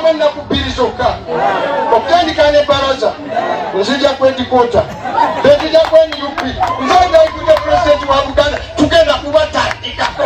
Mugamba nakubirizoka. Okutandika ne baraza. Nzija kwendikota. Nzija NUP. Nzija ikuja president wa Uganda. Tugenda kubatandikako.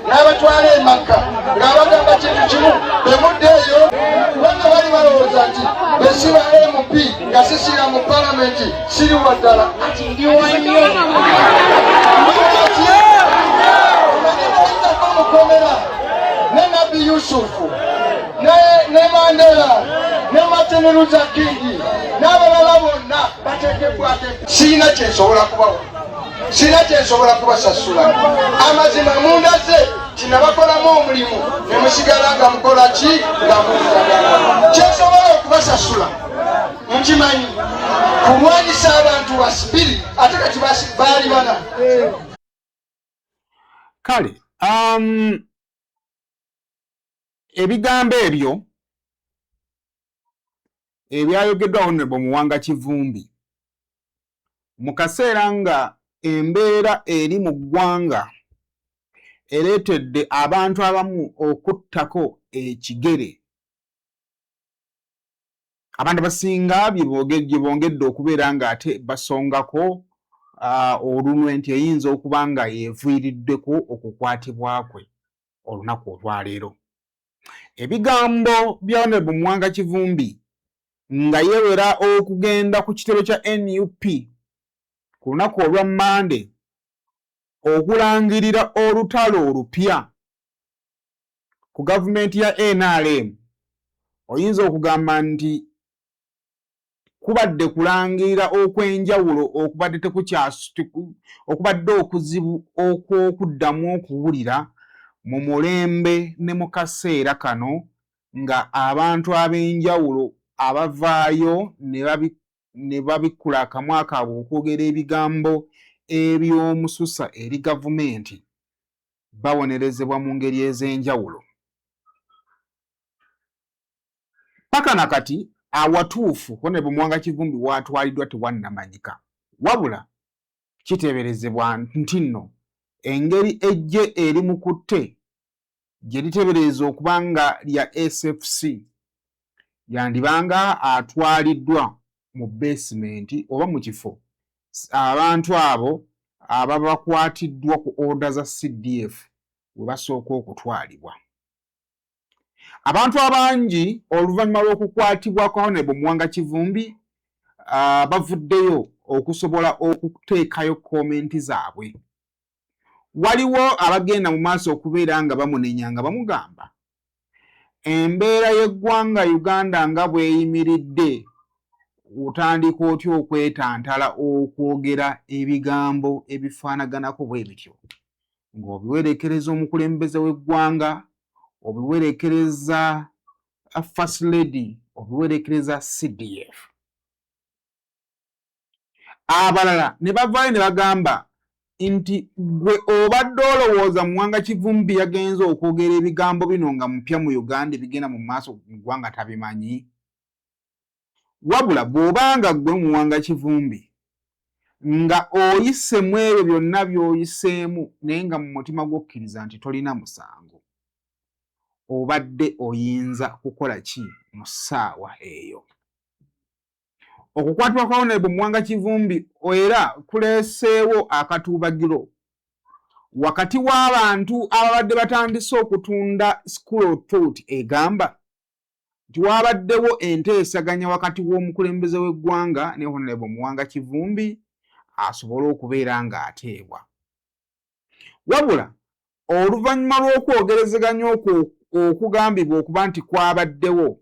N'abatwala emaka ng'abagamba kintu kimu bemuddeeyo bonna bali balowooza nti bwe siba MP nga sisira mu palamenti siriwa ddala ati ndiwa nnyo mukomera ne Nabi Yusufu ne Mandela ne Martin Luther King n'abalala bonna bateekebwako. Sirina kyensobola kubawa, sirina kyensobola kubasasula. Amazima mundaze kinabakolamu omulimu ne musigala nga mukola ki nga munjagala. Kyensobola okubasasula mukimanyi kulwanyisa abantu basibiri ate kati baali bana. Kale ebigambo ebyo ebyayogeddwa Honorable Muwanga Kivumbi mu kaseera nga embeera eri mu ggwanga ereetedde abantu abamu okuttako ekigere, abantu basinga bye bongedde okubeera nga ate basongako olunwe nti eyinza okuba nga yeeviiriddeko okukwatibwa kwe olunaku olwaleero. Ebigambo bya Honorable Muwanga Kivumbi nga yewera okugenda ku kitebe kya NUP ku lunaku olwa Mande okulangirira olutalo olupya ku gavumenti ya NRM, oyinza okugamba nti kubadde kulangirira okwenjawulo okubadde okuzibu okw'okuddamu okuwulira mu mulembe ne mu kaseera kano nga abantu ab'enjawulo abavaayo ne babikkula akamwa kaabwe okwogera ebigambo eby'omususa eri gavumenti babonerezebwa mu ngeri ez'enjawulo. Paka na kati awatuufu Honorable Muwanga Kivumbi waatwaliddwa tewannamanyika, wabula kiteeberezebwa nti nno engeri ejje eri mukutte gye liteebereza okuba nga lya SFC yandibanga atwaliddwa mu basementi oba mu kifo abantu abo ababa bakwatiddwa ku order za CDF we basooka okutwalibwa. Abantu abangi oluvannyuma lw'okukwatibwa kwa Honorable Muwanga Kivumbi bavuddeyo okusobola okuteekayo komenti zaabwe. Waliwo abagenda mu maaso okubeera nga bamunenya nga bamugamba embeera y'eggwanga Uganda nga bw'eyimiridde otandika otya okwetantala okwogera ebigambo ebifaanaganako bwe bityo ng'obiwerekereza omukulembeze w'eggwanga, obiwerekereza First Lady, obiwerekereza CDF. Abalala ne bavaayo ne bagamba nti gwe obadde olowooza Muwanga Kivumbi yagenze okwogera ebigambo bino nga mupya mu Uganda ebigenda mu maaso mu ggwanga tabimanyi. Wabula bw'obanga gwe Muwanga Kivumbi nga oyisemu ebyo byonna by'oyiseemu naye nga mu mutima gw'okkiriza nti tolina musango, obadde oyinza kukola ki mu ssaawa eyo? okukwatibwa kwa Honorable Mwanga Kivumbi era kuleeseewo akatuubagiro wakati w'abantu ababadde batandise okutunda School Authority egamba nti wabaddewo enteesaganya wakati w'omukulembeze w'eggwanga ne Honorable Mwanga Kivumbi asobole okubeera ng'ateebwa. Wabula oluvannyuma lw'okwogerezeganya okugambibwa okuba nti kwabaddewo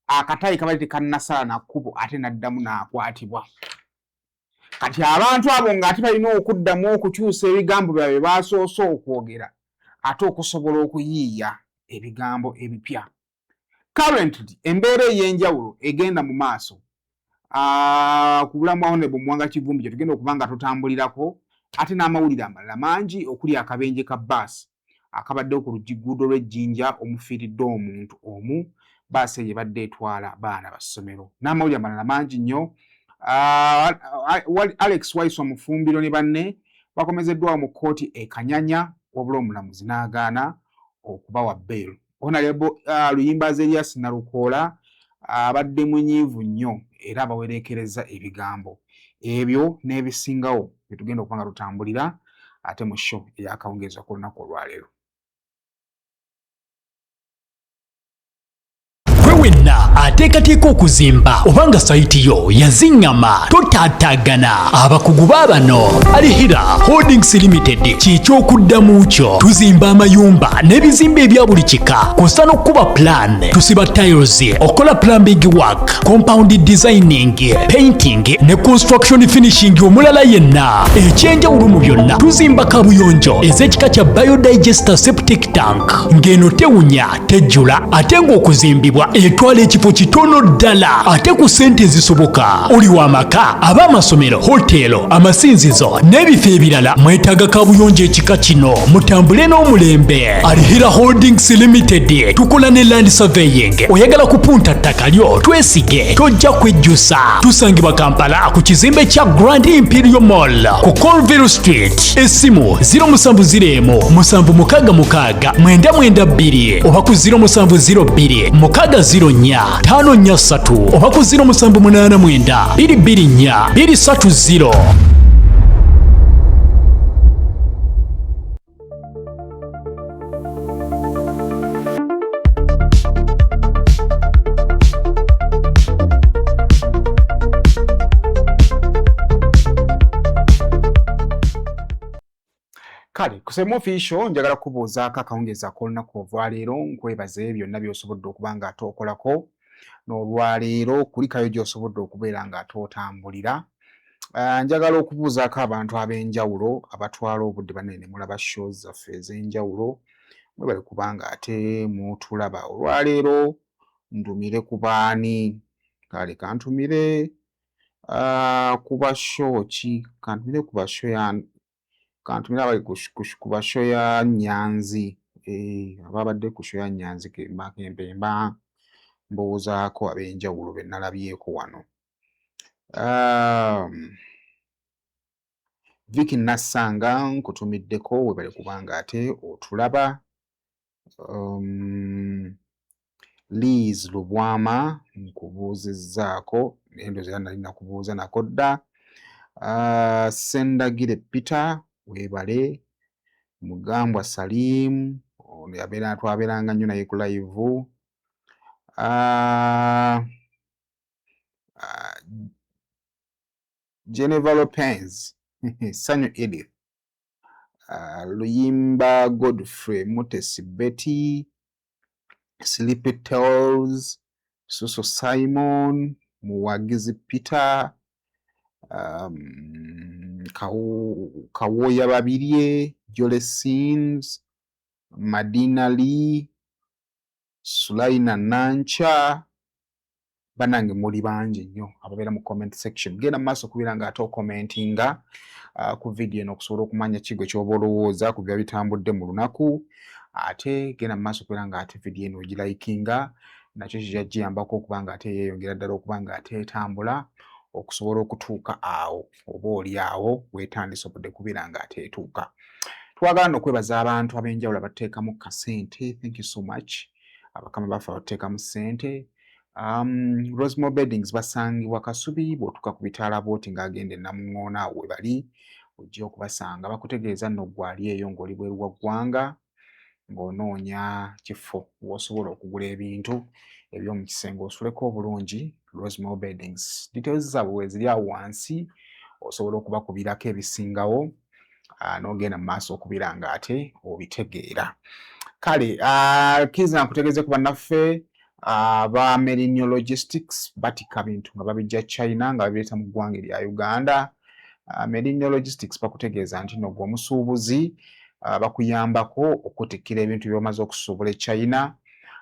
akatayi kabali tekannasala na kkubo ate n'addamu n'akwatibwa. Kati abantu abo ng'ate balina okuddamu okukyusa ebigambo byabwe baasoose okwogera ate okusobola okuyiiya ebigambo ebipya. Currently embeera ey'enjawulo egenda mu maaso ku bulamu bwa Honorable Mwanga Kivumbi gye tugenda okuba nga tutambulirako ate n'amawulire amalala mangi okuli akabenje ka bbaasi akabaddewo ku luguudo lw'Ejjinja omufiiriddwa omuntu omu bbaasi eyo ebadde etwala baana ba ssomero n'amawulire amalala mangi nnyo. Alex Waiswa Mufumbiro ne banne bakomezeddwawo mu kkooti e Kanyanya wabula omulamuzi n'agaana okubawa bbeero. Honorable Luyimbazi Elias Nalukoola abadde munyiivu nnyo era abawereekereza ebigambo ebyo n'ebisingawo bye tugenda okuba nga tutambulira ate mu show ey'akawungeezi ku lunaku olwaleero. Wenna ateekateeka okuzimba obanga sayiti yo yaziŋŋama totaataagana abakugu baabano Alihira Holdings Limited ky'ekyokuddamu kyo. Tuzimba amayumba n'ebizimbe ebya buli kika kw'ossa n'okkuba plan, tusiba tiles, okola plumbing work, compound designing, painting ne construction finishing omulala yenna. Ekyenjawulo mu byonna tuzimba kabuyonjo ez'ekika kya biodigester septic tank ng'eno tewunya tejjula ate ng'okuzimbibwa etwala ekifo kitono ddala ate ku ssente ezisoboka. Oli w'amaka, ab'amasomero, hotelo, amasinzizo n'ebifo ebirala mwetaaga kabuyonjo ekika kino mutambule n'omulembe. Alihira Holdings Limited tukola ne land surveying. Oyagala kupunta ttaka lyo twesige tojja kwejjusa. Tusangibwa Kampala ku kizimbe kya Grand Imperial Mall ku Colville Street. Essimu 0701 766 992 oba ku 0702 604 543 oba ku 0789 224 230. Kale kusema official njagala kubuuzaako akawungeezi ak'olunaku olwaleero nkwebaze byonna by'osobodde okuba nga ate okolako n'olwaleero kulikayo gy'osobodde okubeera nga ate otambulira. Njagala okubuuzaako abantu ab'enjawulo abatwala obudde banene mulaba shows zaffe ez'enjawulo mwebale kuba nga ate mutulaba. Olwaleero ntumire ku baani? Kale kantumire ku bashow ki? Kantumire ku bashow ya kantumire abali ku bashow ya Nyanzi. Ababadde ku show ya Nyanzi kempemba mboozaako ab'enjawulo be nalabyeko wano. Vicky Nassanga nkutumiddeko webale kuba nga ate otulaba. Liz Lubwama nkubuuzizzaako nendooza era nali nakubuuza nako dda. Sendagire Peter weebale. Mugambwa Salim ono yabeera twabeeranga nnyo naye ku live. Geneva Lopez Sanyu Edith, Luyimba Godfrey, Mutesi Betty, Sleepy Tales, Suso Simon, Muwagizi Peter, Kawoya Babirye, Jole Sims, Madina Lee, Sulaina Nancha, banange muli bangi nnyo ababeera mu comment section. Genda mu maaso kubeera nga ate okomentinga ku video eno okusobola okumanya kigo ky'oba olowooza ku biba bitambudde mu lunaku. Ate genda mu maaso kubeera nga ate video eno ogirayikinga, nakyo kijja kiyambako okuba nga ate yeeyongera ddala okuba nga ate etambula okusobola okutuuka awo oba oli awo weetandise obudde kubeera nga ate etuuka. Twagala n'okwebaza abantu ab'enjawulo abateekamu kasente. Thank you so much. Abakama baffe abateekamu ssente. Rosemore Beddings basangibwa Kasubi bw'otuuka ku bitaala booti ng'agenda e Namuŋŋoona we bali ojja okubasanga bakutegeeza nno gwali eyo ng'oli bweru wa ggwanga ng'onoonya kifo w'osobola okugula ebintu eby'omu kisenge osuleko obulungi. Rosemore Beddings details zaabwe weeziri awo wansi osobola okubakubirako ebisingawo n'ogenda mu maaso okubira ng'ate obitegeera. Kale kiza nkutegeeze ku bannaffe aba Merinio Logistics batika bintu nga babijja China nga babireeta mu ggwanga erya Uganda. Merinio Logistics bakutegeeza nti nno gwe omusuubuzi bakuyambako okutikkira ebintu by'omaze okusuubula e China,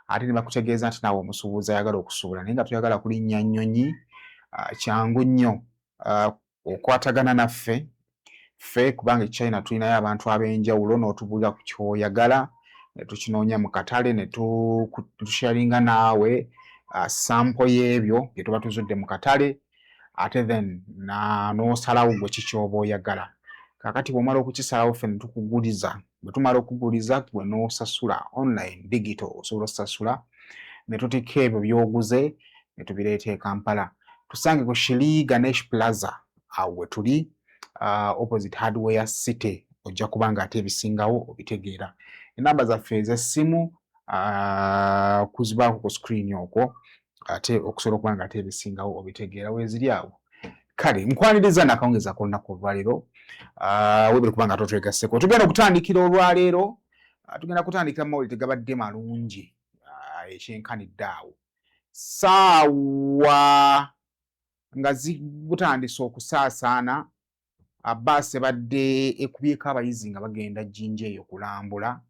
ate ne bakutegeeza nti naawe omusuubuzi ayagala okusuubula naye nga toyagala kulinnya nnyonyi, kyangu nnyo okwatagana naffe ffe kubanga e China tulinayo abantu ab'enjawulo n'otubuulira ku kyoyagala ne tukinoonya mu katale ne tusharinga naawe sampo y'ebyo bye tuba tuzudde mu katale ate then n'osalawo gwe kikyoba oyagala. Kaakati bw'omala okukisalawo ffe ne tukuguliza, bwe tumala okuguliza gwe n'osasula online digital osobola osasula ne tutikka ebyo by'oguze ne tubireeta e Kampala. Tusange ku Shiri Ganesh Plaza awo we tuli opposite Hardware City ojja kuba ng'ate ebisingawo obitegeera. Enamba zaffe ez'essimu kuzibaako ku screen okwo ate okusobola okuba ng'ate ebisingawo obitegeera weeziri awo. Kale nkwaniriza n'akawungeza k'olunaku olwaleero weebale kuba nga totwegasseko. Tugenda okutandikira olwaleero, tugenda kutandikira mawulire gabadde malungi ekyenkanidde awo. Ssaawa nga zibutandise okusaasaana, bbaasi ebadde ekubyeko abayizi nga bagenda Jinja eyo kulambula,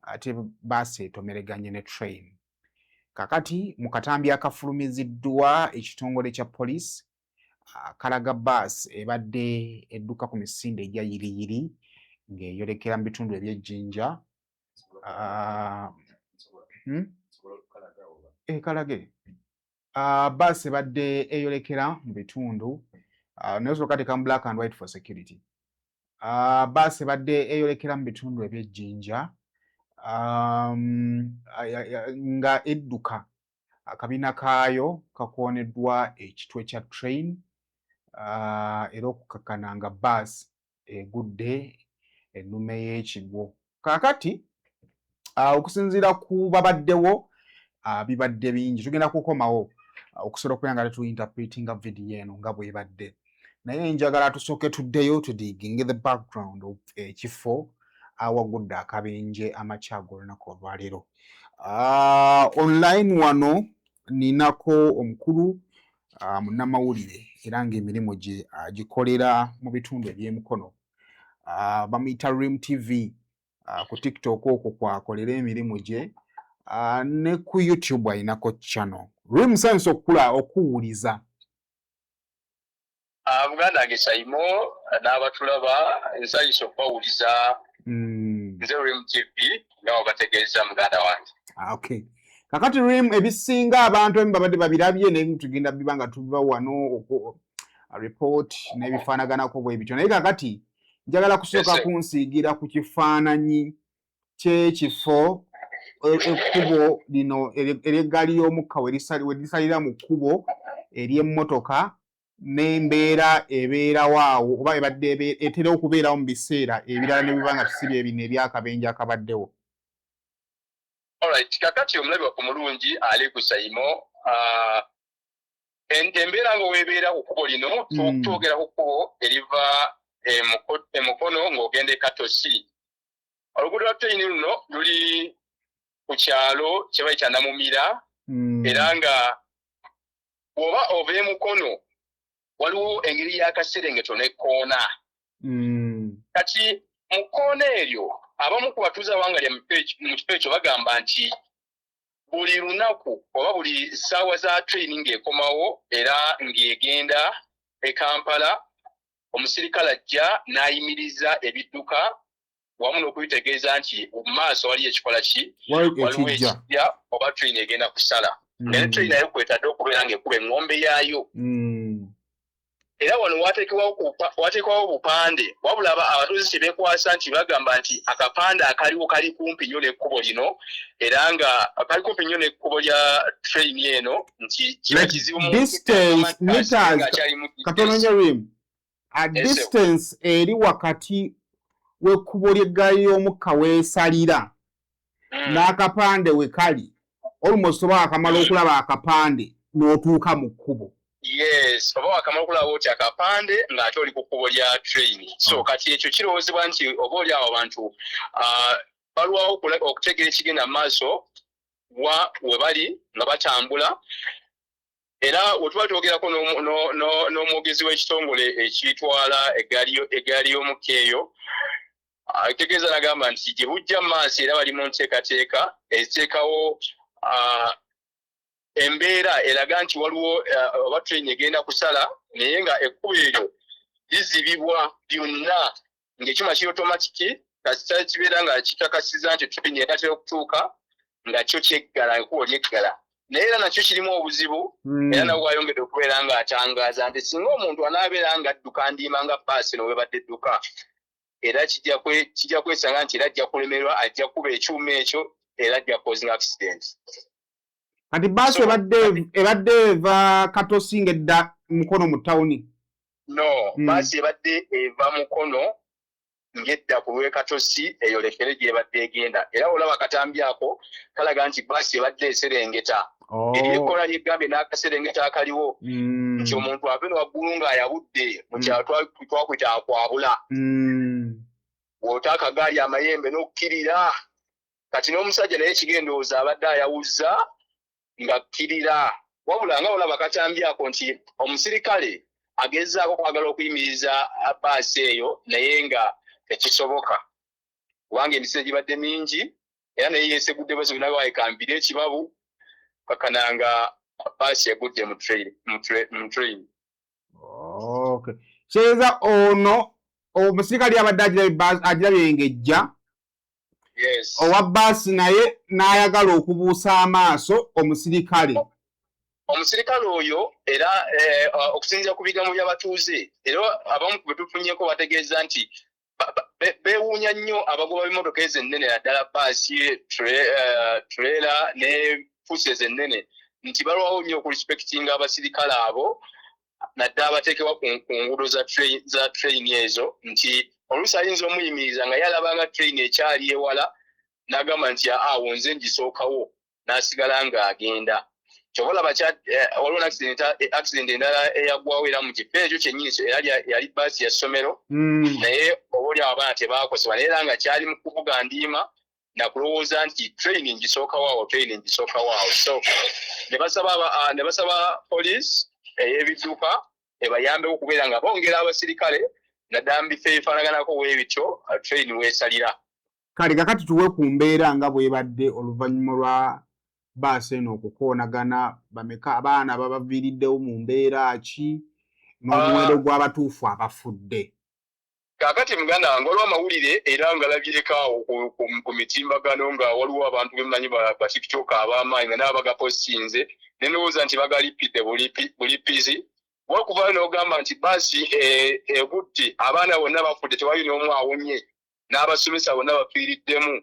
ate bbaasi etomereganye ne train. Kakati mu katambi akafulumiziddwa ekitongole kya poliisi kalaga bbaasi ebadde edduka ku misinde egya yiriyiri ng'eyolekera mu bitundu eby'Ejjinja. Kalage bbaasi ebadde eyolekera mu bitundu naye osooka teekamu black and white for security. Bbaasi ebadde eyolekera mu bitundu eby'Ejjinja nga edduka akabiina kaayo kakooneddwa ekitwe kya train era okukakkana nga bbaasi egudde ennume y'ekigwo. Kaakati okusinziira ku babaddewo bibadde bingi, tugenda kukomawo okusobola okubeera nga tuinterpretinga vidiyo eno nga bw'ebadde, naye njagala tusooke tuddeyo tudiginge the background of ekifo awagudde akabenje amakya ag'olunaku olwaleero. Online wano ninako omukulu munnamawulire era ng'emirimu gye agikolera mu bitundu eby'emikono, bamuyita Rim TV. Ku TikTok okwo kwakolera emirimu gye, ne ku YouTube ayinako channel. Rim sense okuwuliza. Muganda wange Saimo n'abatulaba nsanyusa okubawuliza. Nze Rim TV nga obategeeza muganda wange. Okay. Kakati Rim ebisinga abantu emu babadde babirabye naye tugenda biba nga tuba wano report n'ebifaanaganako bwe bityo. Naye kakati njagala kusooka kunsiigira ku kifaananyi ky'ekifo ekkubo lino ery'eggaali y'omukka we lisalira mu kkubo ery'emmotoka n'embeera ebeerawo awo oba ebadde etera okubeerawo mu biseera ebirala ne biba nga tusibye bino ebyakabenje akabaddewo. Alright, kakati omulabi waffe omulungi ali ku Saimo, embeera nga weebeera ku kkubo lino twogera ku kkubo eriva emukono ng'ogenda e Katosi. Oluguudo lwa tteyini luno luli ku kyalo kye bayita Namumira, era nga bw'oba ova emukono waliwo engeri y'akaserengeto n'ekkoona. Kati mu kkoona eryo abamu ku batuuze abawangalya mu kifo ekyo bagamba nti buli lunaku oba buli ssaawa za training ng'ekomawo era ng'egenda e Kampala, omusirikale ajja n'ayimiriza ebidduka wamu n'okubitegeeza nti mu maaso waliyo ekikola ki, waliwo ekijja oba train egenda kusala. Naye train nayo kwetadde okubeera ng'ekuba eŋŋombe yaayo. era wano wateekwawo obupande wabula abatuuze kyebeekwasa nti bagamba nti akapande akaliwo kali kumpi nnyo n'ekkubo lino era nga kali kumpi nnyo n'ekkubo lya train eno nti kiba kizibu a distance eri wakati w'ekkubo ly'eggaali y'omukka weesalira n'akapande we kali almost oba akamala okulaba akapande n'otuuka mu kkubo. Yes, oba wakamala okulaba oti akapande ng'ate oli ku kkubo lya train. So kati ekyo kirowoozebwa nti oba oli awo abantu balwawo okutegeera ekigenda mu maaso we bali nga batambula. Era wetuba twogerako n'omwogezi w'ekitongole ekitwala eggaali y'omukka eyo ategeeza n'agamba nti gye bujja mu maaso era bali mu nteekateeka eziteekawo embeera eraga nti waliwo oba train egenda kusala naye nga ekkubo eryo lizibibwa byonna ng'ekyuma kiri automatiki kasita kibeera nga kikakasiza nti train eratera okutuuka nga kyo kyeggala ekkubo lyeggala naye era nakyo kirimu obuzibu era nawe wayongedde okubeera ng'atangaaza nti singa omuntu anaabeera nga adduka ndiima nga baasi no webadde edduka era kijja kwesanga nti era ajja kulemerwa ajja kuba ekyuma ekyo era ajja causing accident. Kati baasi ebadde eva Katosi ng'edda Mukono mu tawuni? No, baasi ebadde eva Mukono ng'edda ku lw'e Katosi eyolekere gy'ebadde egenda era olaba akatambi ako kalaga nti baasi ebadde eserengeta eryekola ly'eggambe n'akaserengeta akaliwo nti omuntu ave ne waggulu ng'ayabudde mu kyalo twakwita akwabula w'ota akagaali amayembe n'okkirira kati n'omusajja naye kigendooza abadde ayawuzza nga kkirira wabula nga olaba akatambi ako nti omusirikale agezaako kwagala okuyimiriza baasi eyo naye nga tekisoboka kubanga emisiri gibadde mingi era naye yeesegudde bwese binaga wayekambira ekibabu kakananga baasi egudde mu train. Okay. Kyeza ono omusirikale abadde agirabye ng'ejja owa baasi naye n'ayagala okubuusa amaaso omusirikale oyo era okusinziira ku bigambo by'abatuuze era abamu ku betufunyeko bategeeza nti beewuunya nnyo abagoba b'emmotoka ezo ennene naddala baasi trailer ne fuusi ennene nti balwawo nnyo okurespektinga abasirikale abo naddala abateekebwa ku nguudo za train ezo nti oluusi ayinza omuyimiriza nga yalabanga train ekyali ewala n'agamba nti awo nze ngisookawo n'asigala ng'agenda kyova olaba waliwo accident endala eyaggwawo era mu kifo ekyo kyennyini era yali baasi ya ssomero naye oba oli abaana tebaakosebwa naye era nga kyali mu kuvuga ndiima nakulowooza nti train ngisookawo so ne basaba poliisi ey'ebidduka ebayambewo okubeera nga bongera abasirikale naddala mu bifo ebifaanaganako weebityo train weesalira. Kale kakati tuwe ku mbeera nga bwebadde oluvannyuma lwa baasi eno okukoonagana bameka abaana babaviiriddewo mu mbeera ki n'omuwendo gw'abatuufu abafudde? Kaakati muganda wange olw'amawulire era nga labyekaawo ku mitimbagano nga waliwo abantu bemumanyi ba TikTok ab'amaanyi nga nabo bagapostinze ne ndowooza nti bagalipidde bulipizi wakuvayo n'ogamba nti baasi egudde abaana bonna bafudde tewali n'omu awonye n'abasomesa bonna bafiiriddemu.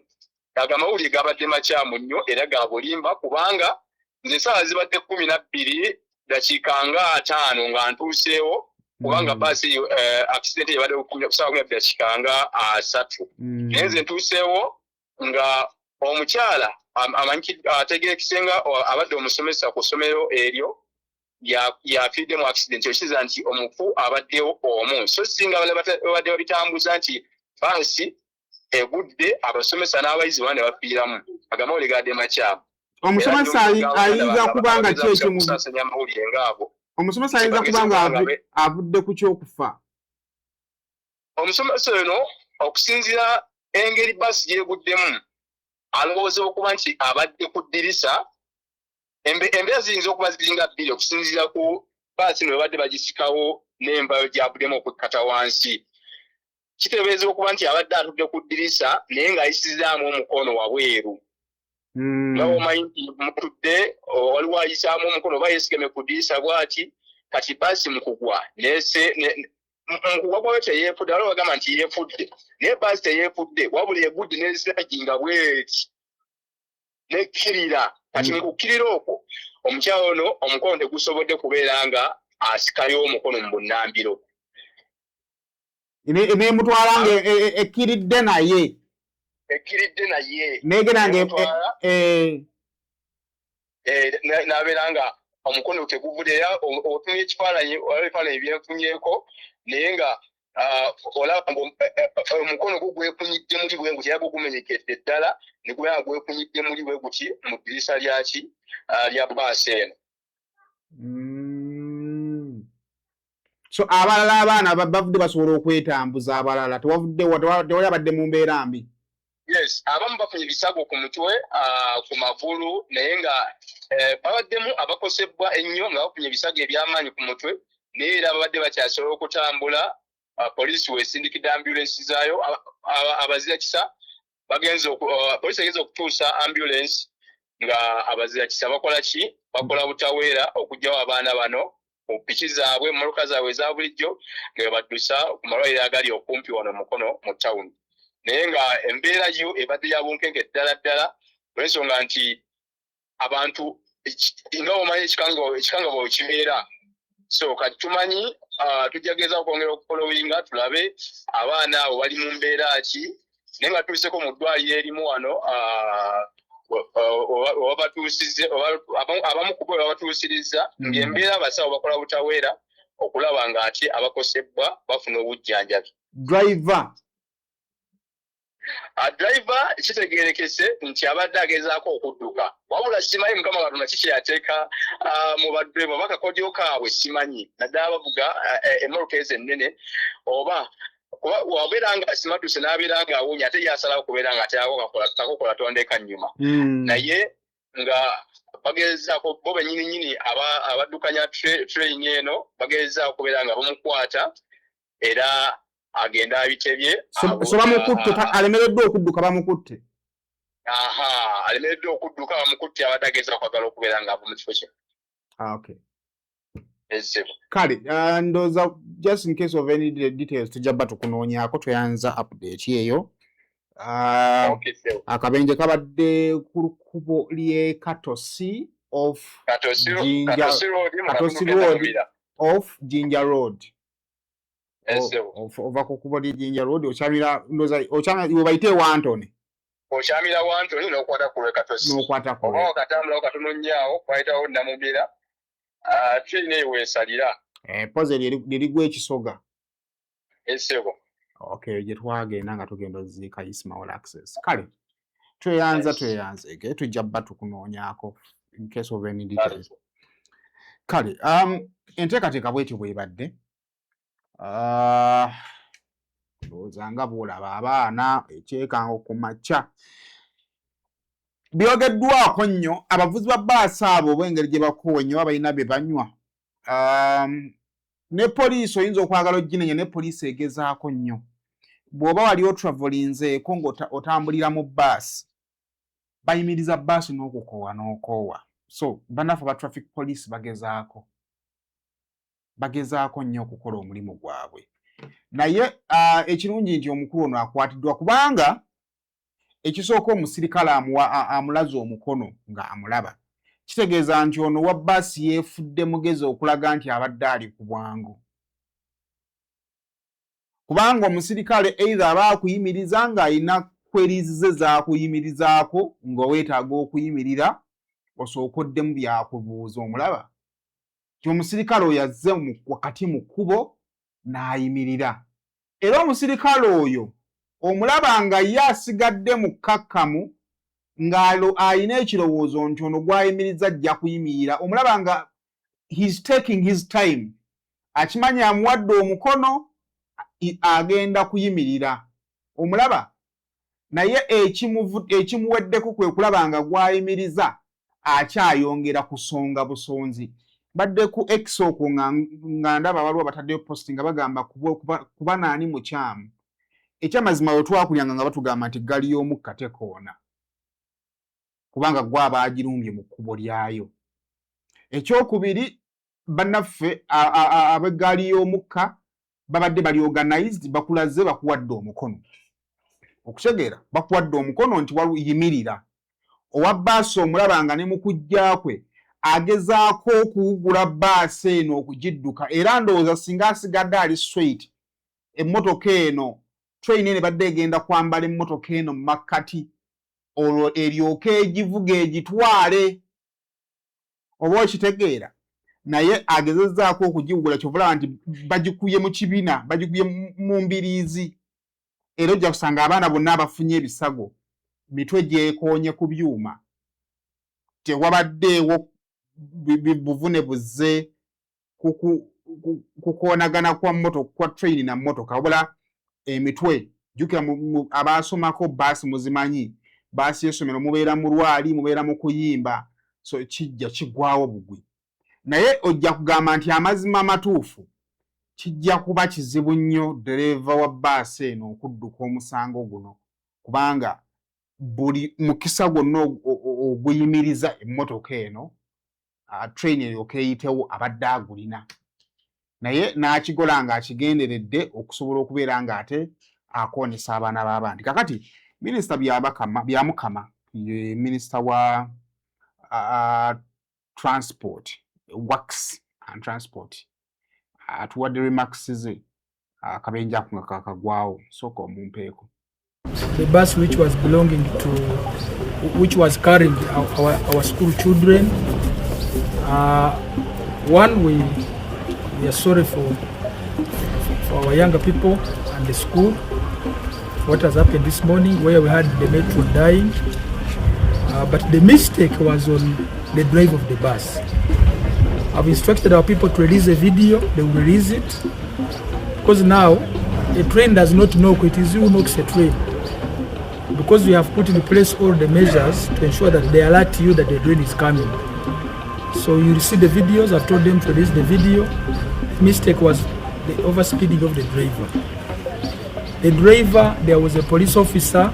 Ago amawulire gabadde makyamu nnyo era ga bulimba kubanga nze essaawa zibadde 12:05 nga ntuuseewo kubanga baasi accident yabadde kusaawa 12:3 naye nze ntuuseewo nga omukyala ategeekise nga abadde omusomesa ku ssomero eryo yafiiridde mu accident ekiriza nti omufu abaddewo omu so singa babadde babitambuza nti baasi egudde abasomesa n'abayizi bane bafiiramu agamawulire gadde makyamu. Omusomesa ayinza kubanga omusomesa ayinza kubanga avudde ku kyokufa. Omusomesa ono okusinziira engeri baasi gyeguddemu alowooza okuba nti abadde ku ddirisa embeera ziyinza okuba ziringa bbiri okusinziira ku baasi no babadde bagisikawo n'embayo gyavuddemu okukkata wansi. Kiteebereza okuba nti abadde atudde ku ddirisa naye ng'ayisizaamu omukono wabweru. Nga omanyi nti mutudde waliwo ayisaamu omukono oba yeesigamye ku ddirisa bw'ati kati basi mukugwa mukugwa kwayo teyeefudde waliwo bagamba nti yeefudde naye basi teyeefudde wabula egudde n'eziraginga bweti nekkirira kati mukukkirira okwo omukyalo ono omukono tegusobodde kubeera nga asikayo omukono mu bunnambiro nemutwala nga ekkiridde naye negera n'abeera nga omukono teguvudde era otunye ekifaananyi olaba ebifaananyi byenfunyeko naye nga olaba omukono gwo gwekunyidde muli bwe nguti era gwo gumenyekedde ddala ne gwera gwekunyidde muli bwe guti mu ddirisa lyaki lya baasi eno. So abalala abaana bavudde basobola okwetambuza abalala tewali abadde mu mbeera mbi. Yes, abamu bafunye ebisago ku mutwe ku magulu naye nga babaddemu abakosebwa ennyo nga bafunye ebisago eby'amaanyi ku mutwe naye era babadde bakyasobola okutambula. Poliisi weesindikidde ambulensi zaayo abazirakisa poliisi egenza okutuusa ambulensi nga abazirakisa bakola ki bakola butaweera okugyawo abaana bano ku piki zaabwe emmotoka zaabwe eza bulijjo nga babaddusa ku malwaliro agali okumpi wano mukono mu tawuni naye nga embeera yo ebadde ya bunkenke ddala ddala olw'ensonga nti abantu nga omanyi ekikangabwa wekibeera so kati tumanyi tujjageza okwongera okufolowinga tulabe abaana abo bali mu mbeera ki naye nga tuuseko mu ddwaliro erimu wano abamu ku bo babatuusiriza ng'embeera abasawo bakola butaweera okulaba nga ati abakosebwa bafuna obujjanjabi. Driver kitegeerekese nti abadde agezaako okudduka wabula simanyi mukama Katonda kiki yateeka mu badriver bakakodyo kaabwe simanyi naddala bavuga emmotoka ezo ennene oba wabeera nga asimatuse n'abeera nga awunya ate yasalawo kubeera nga takokola tondeka nnyuma naye nga bagezaako bo bennyininyini abaddukanya train eno bagezaako kubeera nga bamukwata era agenda abitebye so bamukutte alemereddwa okudduka bamukutte alemereddwa okudduka bamukutte abadde ageza okwagala okubeera nga ava mu kifo kye. Okay. Kale ndowooza just in case of any details tujjaba tukunoonyaako tweyanza update eyo. Akabenje kabadde ku lukubo ly'e Katosi of Jinja Road. Ova ku kubo ly'e Jinja Road okyamira ndowooza bayite Wantone. Okyamira Wantone n'okwata ku lw'e Katosi. N'okwata ku oba okatambulawo katono nnyo kwayitawo Namubira. Train eyo weesalira. Poze lirigwa ekisoga. Essebo. Okay, gye twagenda nga tugenda oziika Ismail Access. Kale, tweyanze tujja bba tukunoonyaako in case of any details. Kale, enteekateeka bwetyo bwebadde. Ndowooza nga bw'olaba abaana ekyekanga ku makya. Byogeddwako nnyo abavuzi ba bbaasi abo b'engeri gye bakuwa ennyo balina bye banywa. Ne poliisi oyinza okwagala oginenya ne poliisi egezaako nnyo. Bw'oba wali otravelinzeeko ng'otambulira mu bbaasi bayimiriza bbaasi n'okukoowa n'okoowa. So bannaffe aba traffic police bagezaako nnyo okukola omulimu gwabwe. Naye ekirungi nti omukulu ono akwatiddwa kubanga ekisooka omusirikale amulaza omukono nga amulaba kitegeeza nti ono wa bbaasi yeefudde mugezi okulaga nti abadde ali ku bwangu. Kubanga omusirikale either aba akuyimiriza ng'alina queries ze z'akuyimirizaako ng'oweetaaga okuyimirira osookoddemu byakubuuza omulaba. Ti omusirikale oyo azze wakati mu kkubo n'ayimirira. Era omusirikale oyo omulaba nga ye asigadde mu kkakkamu ng'alina ekirowoozo nti ono gw'ayimirizza ajja kuyimirira. Omulaba nga he's taking his time. Akimanyi amuwadde omukono agenda kuyimirira. Omulaba naye ekimuweddeko kwe kulaba nga gw'ayimiriza akyayongera kusonga busonzi. Badde ku X okwo nga ndaba waliwo bataddeyo posti nga bagamba kuba naani mukyamu. Ekyamazima we twakulyanga nga batugamba nti gali y'omukka tekoona. Kubanga gw'aba agirumbye mu kkubo lyayo. Ekyokubiri bannaffe ab'eggaali y'omukka babadde bali organized bakulaze bakuwadde omukono okutegeera bakuwadde omukono nti yimirira owa bbaasi omulaba nga ne mu kujja kwe agezaako okuwugula bbaasi eno okugidduka era ndowooza singa asigadde ali straight emmotoka eno train eno ebadde egenda kwambala emmotoka eno mu makkati olwo eryoke egivuga egitwale oba okitegeera naye agezezzaako okugiwugula kyovulaba nti bagikuye mu kibiina bagikuye mu mbiriizi era ojja kusanga abaana bonna abafunye ebisago mitwe gyekoonye ku byuma tewabaddeewo buvune buzze kukoonagana kwa train na mmotoka wabula emitwe jjukira abaasomako baasi muzimanyi baasi y'essomero mubeera mu lwali mubeera mu kuyimba so kijja kigwawo bugwi naye ojja kugamba nti amazima amatuufu kijja kuba kizibu nnyo dereeva wa bbaasi eno okudduka omusango guno kubanga buli mukisa gwonna oguyimiriza emmotoka eno train eryoka eyitewo abadde agulina naye n'akigola ng'akigenderedde okusobola okubeera ng'ate akoonesa abaana b'abandi kakati minisita byamukama ye minisita wa transport works and transport atuwadde remarks ze akabenja ako nga kakagwawo sooka omumpeeko. The bus which was carrying our school children, one we are sorry for our younger people and the school what has happened this morning where we had the metro dying, but the mistake was on the driver of the bus. I've instructed our people to release a video. They will release it because now a train does not knock, it is who knocks a train. Because we have put in place all the measures to ensure that they alert you that the train is coming. So you see the videos, I've told them to release the video. The mistake was the overspeeding of the driver. The driver, there was a police officer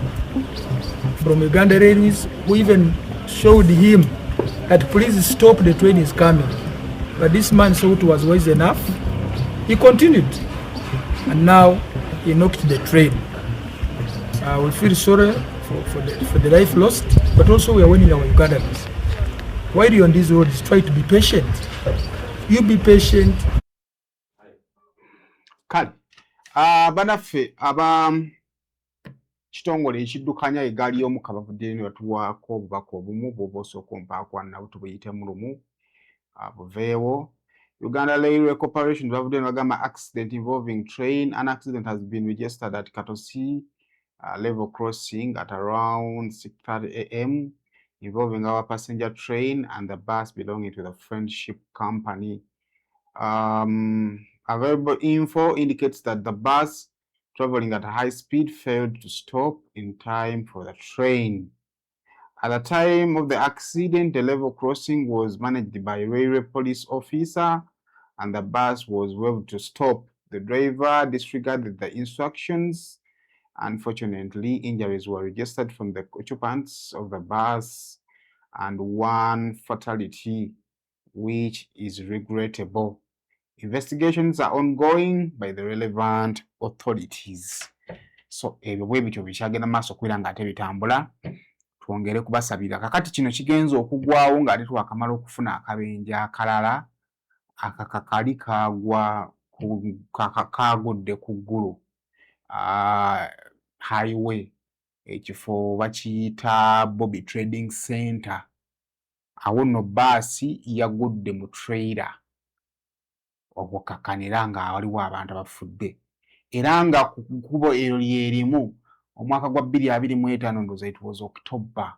from Uganda Railways who even showed him that please stop, the train is coming. But this man saw it was wise enough. He continued and now he knocked the train. We feel sorry for the life lost, but also we are warning our Ugandans. While you're on these roads, try to be patient. You be patient. Kale, banaffe kitongole ekiddukanya eggaali y'omukka bavudde ne batuwaako obubaka obumu bw'oba osooka ompaakwanna butubuyite mu lumu buveewo. Uganda Railway Corporation bavudde ne bagamba accident involving train. An accident has been registered at Katosi level crossing at around 6:30 a.m. involving our passenger train and the bus belonging to the Friendship Company. Available info indicates that the bus traveling at high speed failed to stop in time for the train. At the time of the accident, the level crossing was managed by a railway police officer and the bus was waved to stop. The driver disregarded the instructions. Unfortunately, injuries were registered from the occupants of the bus and one fatality, which is regrettable. Investigations are ongoing by the relevant authorities. So, bwe bityo bikyagenda maaso okubeera ng'ate bitambula, twongere kubasabira. Kakati kino kigenza okugwawo ng'ate twakamala okufuna akabenja akalala akakakali kagudde ku ggulu. Highway ekifo bakiyita Bobby Trading Center. Awo nno bbaasi yagudde mu trailer obukakkanira nga waliwo abantu abafudde era nga ku kkubo eryo lyerimu omwaka gwa 2025 ndowooza it was October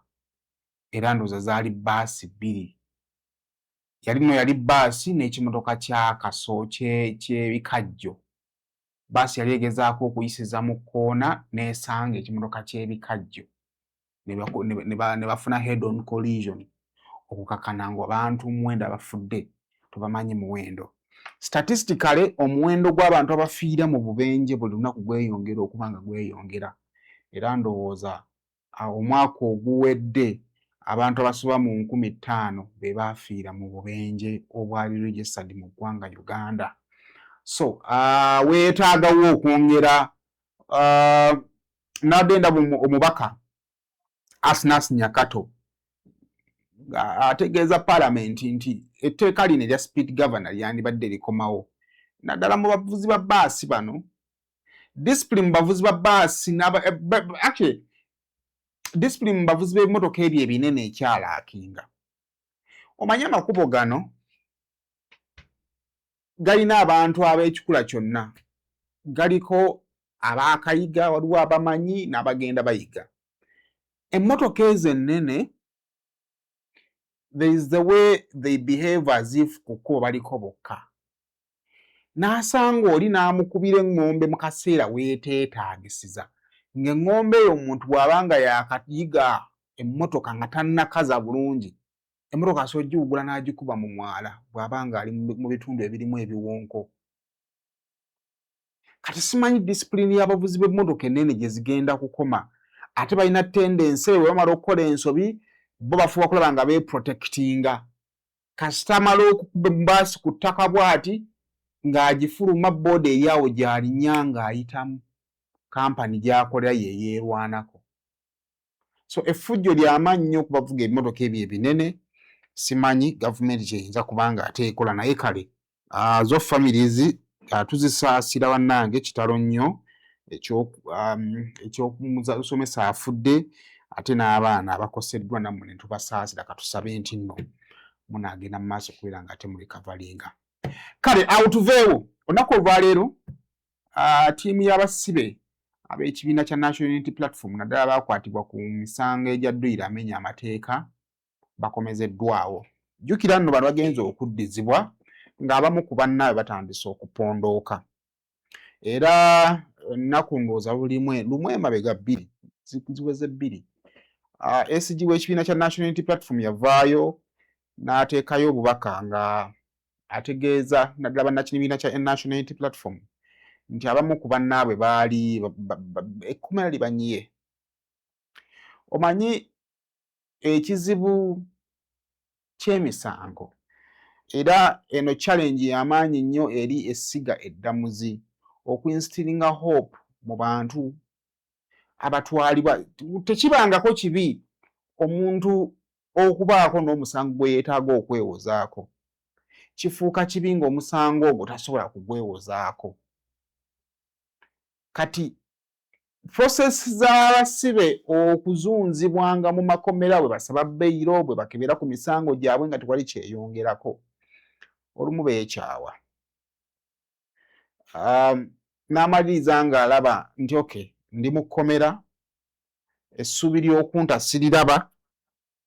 era ndowooza zaali bbaasi bbiri. Yali bbaasi n'ekimotoka kya kaso ky'ebikajjo. Bbaasi yali egezaako okuyisiza mu kkoona n'esanga ekimotoka ky'ebikajjo ne bafuna head on collision okukakkana ng'abantu 9 bafudde tubamanyi muwendo. Statistically omuwendo gw'abantu abafiira mu bubenje buli lunaku gweyongera okuba nga gweyongera era ndowooza omwaka oguwedde abantu abasoba mu 5,000 be baafiira mu bubenje obwali registered mu ggwanga Uganda. So weetaagawo okwongera n'agenda omubaka Asnas Nyakato ategeeza Parliament nti etteeka lino erya speed governor lyandibadde likomawo naddala mu bavuzi ba baasi bano. Discipline mu bavuzi ba baasi actually discipline mu bavuzi b'emmotoka ebyo ebinene ekyalaakinga. Omanye amakubo gano galina abantu ab'ekikula kyonna, galiko abaakayiga, waliwo abamanyi n'abagenda bayiga. Emmotoka ezo ennene, there is the way they behave as if kuko baliko bokka. N'asanga oli n'amukubira eŋŋombe mu kaseera weeteetaagisiza. Ng'eŋŋombe eyo omuntu bw'abanga yaakayiga emmotoka nga tannakaza bulungi, emmotoka asobola ogiwugula n'agikuba mu mwala bw'abanga ali mu bitundu ebirimu ebiwonko. Kati simanyi disipulini y'abavuzi b'emmotoka ennene gye zigenda kukoma. Ate balina tendensi bwe bamala okukola ensobi bo bafuba kulaba nga beeprotectinga. Kasita amala okukuba embaasi ku ttaka bw'ati ng'agifuluma booda eri awo gy'alinnya ng'ayitamu kampani gy'akolera ye yeerwanako. So effujjo ly'amaanyi nnyo ku bavuga ebimotoka ebyo ebinene. Simanyi gavumenti kyeyinza kubanga ate ekola, naye kale zo families tuzisaasira bannange kitalo nnyo ekyokusomesa afudde ate n'abaana abakoseddwa nammwe ne tubasaasira. Katusabe nti nno munaagenda mu maaso kubeera nga ate muli kavalinga. Kale awo tuveewo. Olunaku olwaleero ttiimu y'abasibe ab'ekibiina kya National Unity Platform naddala baakwatibwa ku misango egya dduyiro amenya amateeka bakomezeddwawo. Jjukira nno bano bagenze okuddizibwa ng'abamu ku bannaabwe batandise okupondooka. Era ennaku ndowooza lumu emabega 2 ziweze 2. SG w'ekibiina kya National Unity Platform yavaayo n'ateekayo obubaka nga ategeeza naddala bannakibiina kya National Unity Platform nti abamu ku bannaabwe baali ekkumera libanyiye. Omanyi ekizibu ky'emisango era eno challenge y'amaanyi nnyo eri essiga eddamuzi okuinstilinga hope mu bantu abatwalibwa. Tekibangako kibi omuntu okubaako n'omusango gwe yeetaaga okwewozaako. Kifuuka kibi ng'omusango ogwo tasobola kugwewozaako. Kati process z'abasibe okuzunzibwanga mu makomera bwe basaba beyiro bwe bakebera ku misango gyabwe nga tewali kyeyongerako, olumu beekyawa. N'amaliriza ng'alaba nti okay, ndi mu kkomera, essuubi ly'okunta siriraba,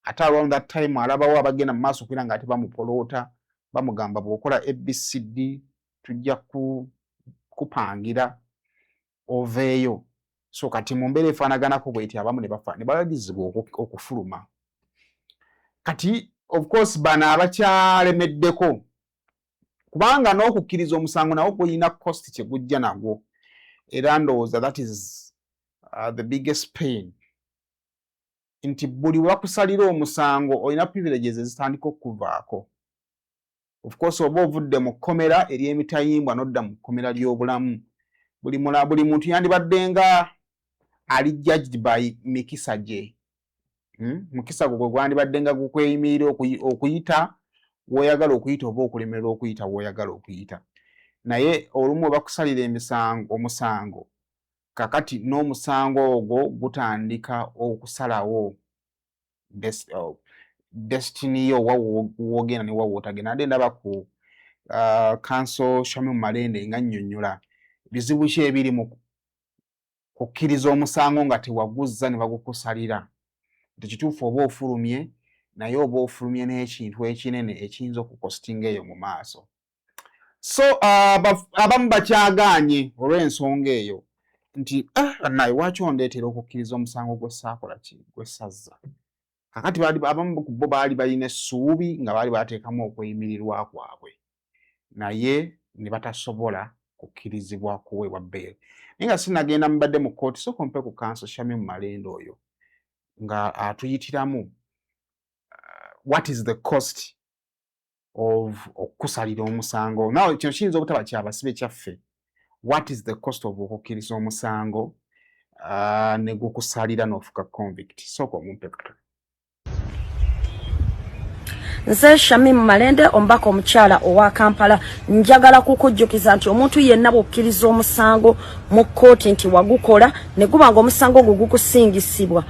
ate around that time alabawo abagenda mu maaso kugira nga ate bamupoloota bamugamba bw'okola ABCD tujja kupangira oveeyo. So kati mu mbeera efaanaganako bw'eti abamu ne bafa ne balagizibwa okufuluma. Kati of course bano abakyalemeddeko kubanga n'okukkiriza omusango nawo gulina cost kye gujja nagwo, era ndowooza that is the biggest pain. Nti buli wakusalira omusango olina privileges ezitandika okuvaako. Of course oba ovudde mu kkomera ery'emitayimbwa n'odda mu kkomera ly'obulamu, buli muntu yandibadde nga ali judged by mikisa gye. Mukisa gwe gwandibadde nga gukweyimirira okuyita w'oyagala okuyita oba okulemerera okuyita w'oyagala okuyita. Naye olumu bakusalira omusango kakati n'omusango ogwo gutandika okusalawo destiny yo wogenda ne wawotagenda. Ate ndaba ku Council Shamim Malende nga nnyonnyola bizibu ki ebiri mu kukkiriza omusango nga tewaguzza ne bagukusalira. Tekituufu oba ofulumye, naye oba ofulumye n'ekintu ekinene ekiyinza okukostinga eyo mu maaso. So abamu bakyagaanye olw'ensonga eyo nti naye lwaki ondeetera okukkiriza omusango gwe saakola ki gwe sazza. Kakati abamu ku bo baali balina essuubi nga baali bateekamu okweyimirirwa kwabwe, naye ne batasobola kukkirizibwa kuweebwa bbeeri. Naye nga sinagenda mubadde mu kkooti, sooka ompe ku Council Shamim Malende oyo nga atuyitiramu what is the cost of okusalira omusango. Now kino kiyinza obutaba kyabasibe kyaffe. What is the cost of okukkiriza omusango ne gukusalira n'ofuka convict? Sooka omumpe katono. Nze Shamim Malende ombaka omukyala owa Kampala njagala kukujjukiza nti omuntu yenna bw'okkiriza omusango mu kkooti nti wagukola ne gubanga omusango gukusingisibwa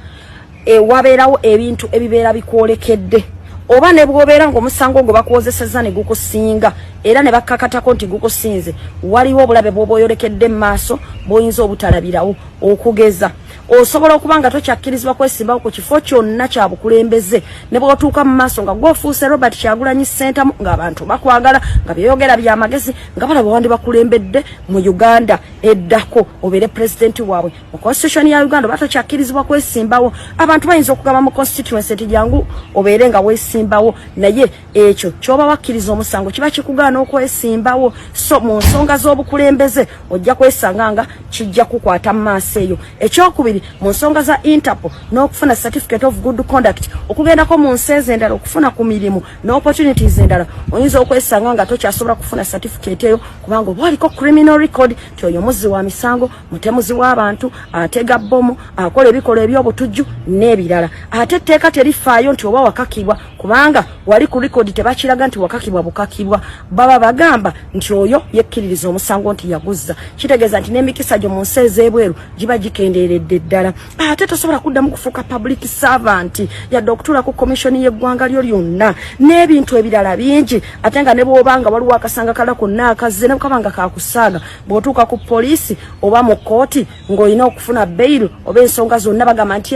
wabeerawo ebintu ebibeera bikwolekedde oba ne bw'obeera ng'omusango gwe bakuwozesezza ne gukusinga era ne bakkakatako nti gukusinze waliwo obulabe bw'oba oyolekedde mu maaso bw'oyinza obutalabirawo okugeza osobola okuba nga tokyakkirizibwa kwesimbawo ku kifo kyonna kya bukulembeze ne bw'otuuka mu maaso nga gw'ofuuse Robert Kyagulanyi Ssentamu ng'abantu bakwagala nga byeyogera by'amagezi nga balaba wandi bakulembedde mu Uganda eddako obeere pulezidenti waabwe mu constitution ya Uganda oba tokyakkirizibwa kwesimbawo abantu bayinza okugamba mu constituency nti jangu obeere nga weesimbawo naye ekyo ky'oba wakkiriza omusango kiba kikugaana okwesimbawo so mu nsonga z'obukulembeze ojja kwesanga nga kijja kukwata mu maaso eyo. Ekyokubiri mu nsonga za Interpol n'okufuna certificate of good conduct okugendako mu nsi ez'endala okufuna ku mirimu n'opportunities endala oyinza okwesanga nga tokyasobola kufuna certificate eyo kubanga oba waliko criminal record ti oyo muzzi wa misango mutemuzi w'abantu atega bbomu akola ebikolwa eby'obutujju n'ebirala ate etteeka terifaayo nti oba wakakibwa kubanga wali ku record tebakiraga nti wakakibwa bukakibwa baba bagamba nti oyo yekkiririza omusango nti yaguzza kitegeeza nti n'emikisa gyo mu nsi ez'ebweru giba gikendeeredde ddala ate tosobola kuddamu kufuuka public servant yadde okutuula ku commission y'eggwanga lyo lyonna n'ebintu ebirala bingi ate nga ne bw'obanga waliwo akasanga kala konna akazze ne bukabanga kakusaaga bw'otuuka ku poliisi oba mu kooti ng'olina okufuna bail oba ensonga zonna bagamba nti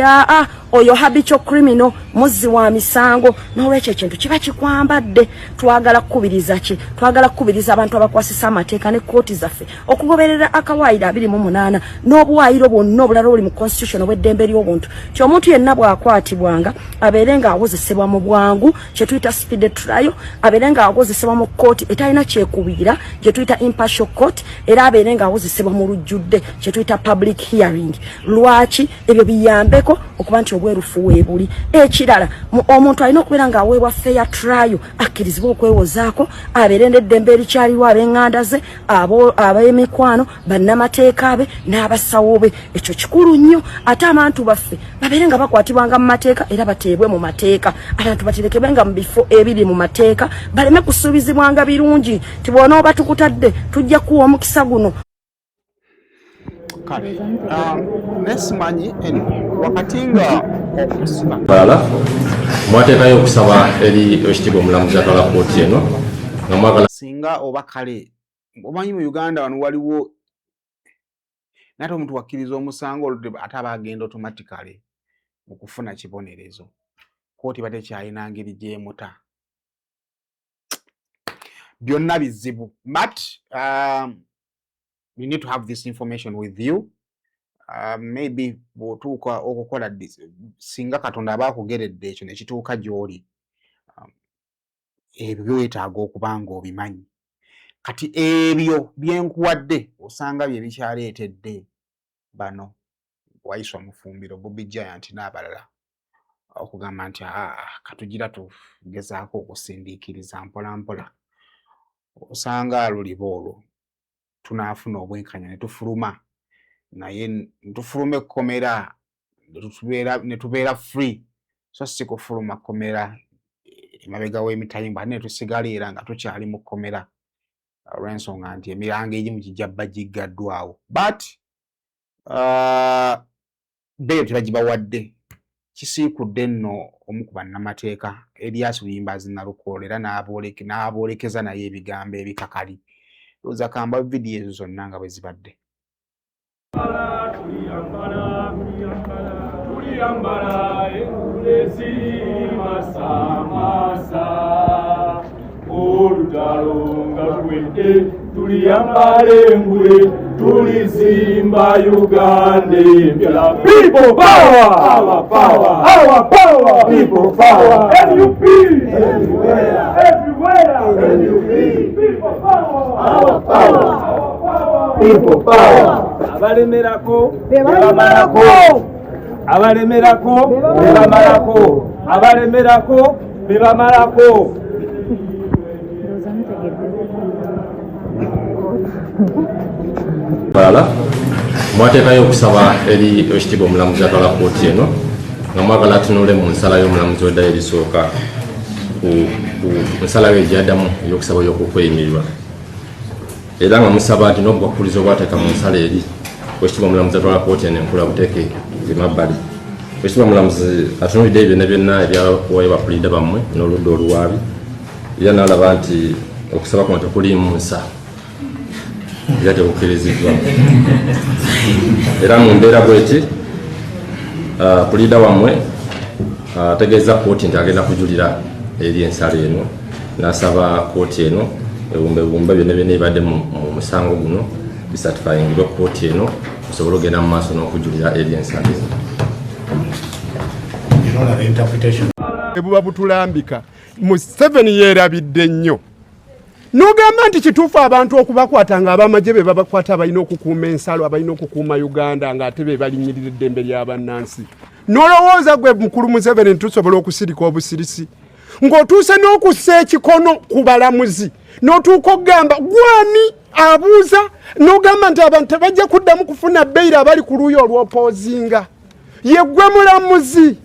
oyo habitual criminal muzzi wa misango n'olwekyo ekintu kiba kikwambadde twagala kukubiriza ki twagala kukubiriza abantu abakwasisa amateeka ne kooti zaffe okugoberera akawaayiro 28 n'obuwaayiro bwonna obulala oli mu constitution obw'eddembe ly'obuntu ti omuntu yenna bw'akwatibwanga abeere nga awozesebwa mu bwangu kye tuyita speed trial abeere nga awozesebwa mu kooti etalina kyekubiira kye tuyita impartial court era abeere nga awozesebwa mu lujjudde kye tuyita public hearing. Lwaki ebyo biyambeko okuba nti obwerufu weebuli. Ekirala omuntu alina okubeera nga aweebwa fair trial akkirizibwa okwewozaako abeere n'eddembe erikyaliwo ab'eŋŋanda ze ab'emikwano bannamateeka be n'abasawo be. Ekyo kikulu nnyo ate abantu baffe babeere nga bakwatibwanga mu mateeka era bateebwe mu mateeka abantu baterekebwenga mu bifo ebiri mu mateeka baleme kusuubizibwanga birungi ti bw'onooba tukutadde tujja kuwa omukisa guno. Kale nesimanyi wakati nga balala mwateekayo okusaba eri ekitiibwa omulamuzi atwala kkooti eno nga mwagala singa oba kale omanyi mu Uganda wano waliwo nate omuntu wakkiriza omusango ate aba agenda automatically mu kufuna kibonerezo kkooti batekyalina ngeri gyemuta byonna bizibu but we need to have this information with you. Maybe bw'otuuka okukola singa Katonda aba akugeredde ekyo ne kituuka gy'oli ebyo weetaaga okuba nga obimanyi. Kati ebyo byenkuwadde osanga bye bikyaleetedde bano wayiswa mufumbiro Bobby Giant n'abalala okugamba nti katugira tugezaako okusindiikiriza mpola mpola osanga luliba olwo tunaafuna obwenkanya ne tufuluma naye tufulume komera ne tubeera free so si kufuluma komera emabega w'emitayimba ne tusigala era nga tukyali mu komera olw'ensonga nti emiranga egimu gijja bba giggaddwawo but beeyo tebagibawadde kisiikudde nno omu ku bannamateeka Erias Luyimbazi Nalukoola era n'aboolekeza naye ebigambo ebikakali oza kamba vidiyo ezo zonna nga bwe zibadde. Tuliyambala engulezi masamasa olutalo nga luwedde tuliyambala engule tulizimba Uganda empya. People power! Our power! Our power! People power! NUP! Everywhere! Everywhere! NUP! People power! Our power! People power! Abalemerako bebamalako abalemerako bebamalako abalemerako bebamalako. balala mwateekayo okusaba eri ekitiibwa omulamuzi atwala kkooti eno nga mwagala atunule mu nsala y'omulamuzi weddayo erisooka ku nsalayo egyaddamu ey'okusaba y'okukweyimirirwa era nga musaba nti n'obukwakkulizo obwateeka mu nsala eri ekitiibwa omulamuzi atwala kkooti eno enkula buteeke emabbali. Ekitiibwa omulamuzi atunulidde byonna byonna ebyawayo bapulida bammwe n'oludda oluwaabi era n'alaba nti okusaba kuno tekuliimu nsa era tekukkiriziddwa era mu mbeera bweti pulida wammwe ategeeza kkooti nti agenda kujulira eri ensala eno n'asaba kkooti eno ebumbebumbe byonna byonna ebadde mu musango guno bisatifayingibwe kkooti eno kusobola ogenda mu maaso n'okujulira eri ensala eno. Ebuba butulambika Museveni yeerabidde nnyo n'ogamba nti kituufu abantu okubakwata nga abamagye be babakwata abalina okukuuma ensalo abalina okukuuma Uganda ng'ate be balinyirira eddembe ly'abannansi n'olowooza gwe mukulu Museveni ntusobola okusirika obusirisi ng'otuuse n'okussa ekikono ku balamuzi n'otuuka okugamba gwani abuuza n'ogamba nti abantu tebajja kuddamu kufuna bbeira abali ku luuyi olw'opoozinga ye gwe mulamuzi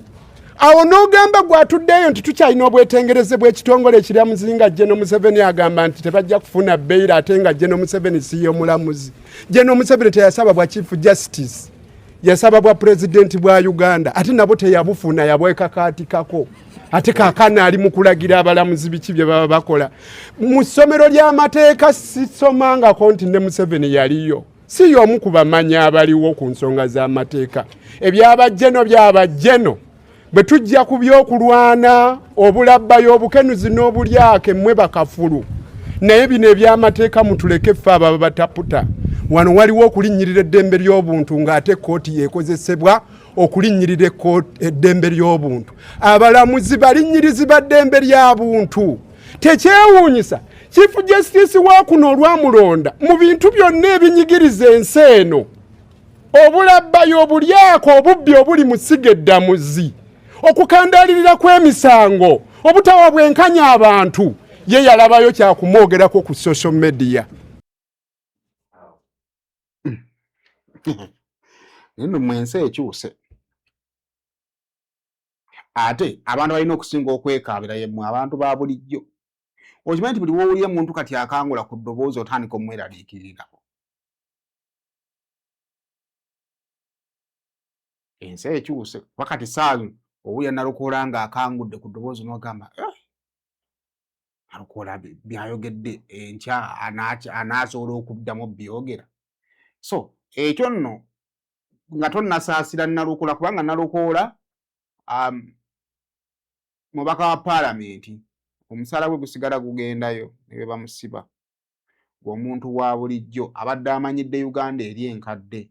awo n'ogamba gwatuddeyo nti tukyalina obwetengereze bw'ekitongole ekiryamuzi nga General Museveni agamba nti tebajja kufuna bbeira ate nga General Museveni si ye mulamuzi. General Museveni teyasaba bwa Chief Justice yasaba bwa President bwa Uganda ate nabo teyabufuna yabwekakaatikako ate kaakana ali mu kulagira abalamuzi biki bye baba bakola. Mu ssomero ly'amateeka sisomangako nti ne Museveni yaliyo si y'omu ku bamanyi abaliwo ku nsonga z'amateeka ebyabajjeno byabajjeno bwe tujja ku by'okulwana obulabbayo obukenuzi n'obulyake mmwe bakafulu naye bino eby'amateeka mutuleke ffe ababa bataputa wano waliwo okulinnyirira eddembe ly'obuntu ng'ate kkooti yeekozesebwa okulinnyirira eddembe ly'obuntu abalamuzi balinnyirizi ba ddembe ly'abuntu tekyewuunyisa Chief Justice wa kuno olwamulonda mu bintu byonna ebinyigiriza ensi eno obulabbayo obulyako obubbi obuli mu sigeddamuzi okukandalirira kw'emisango obutawa bwenkanya abantu ye yalabayo kyakumwogerako ku social media. Nino mwense ekyuse ate abantu balina okusinga okwekaabira yemmwe abantu ba bulijjo okimanyi nti buli woowulira muntu kati akangula ku ddoboozi otandika omweraliikirirako. Ensi ekyuse wakati saazi owulira Nalukoola ng'akangudde ku ddoboozi n'ogamba Nalukoola byayogedde enkya anaasobola okuddamu byogera. So ekyo nno nga tonnasaasira Nalukoola kubanga Nalukoola mubaka wa paalamenti omusaala gwe gusigala gugendayo ne bwe bamusiba. Omuntu wa bulijjo abadde amanyidde Uganda eri enkadde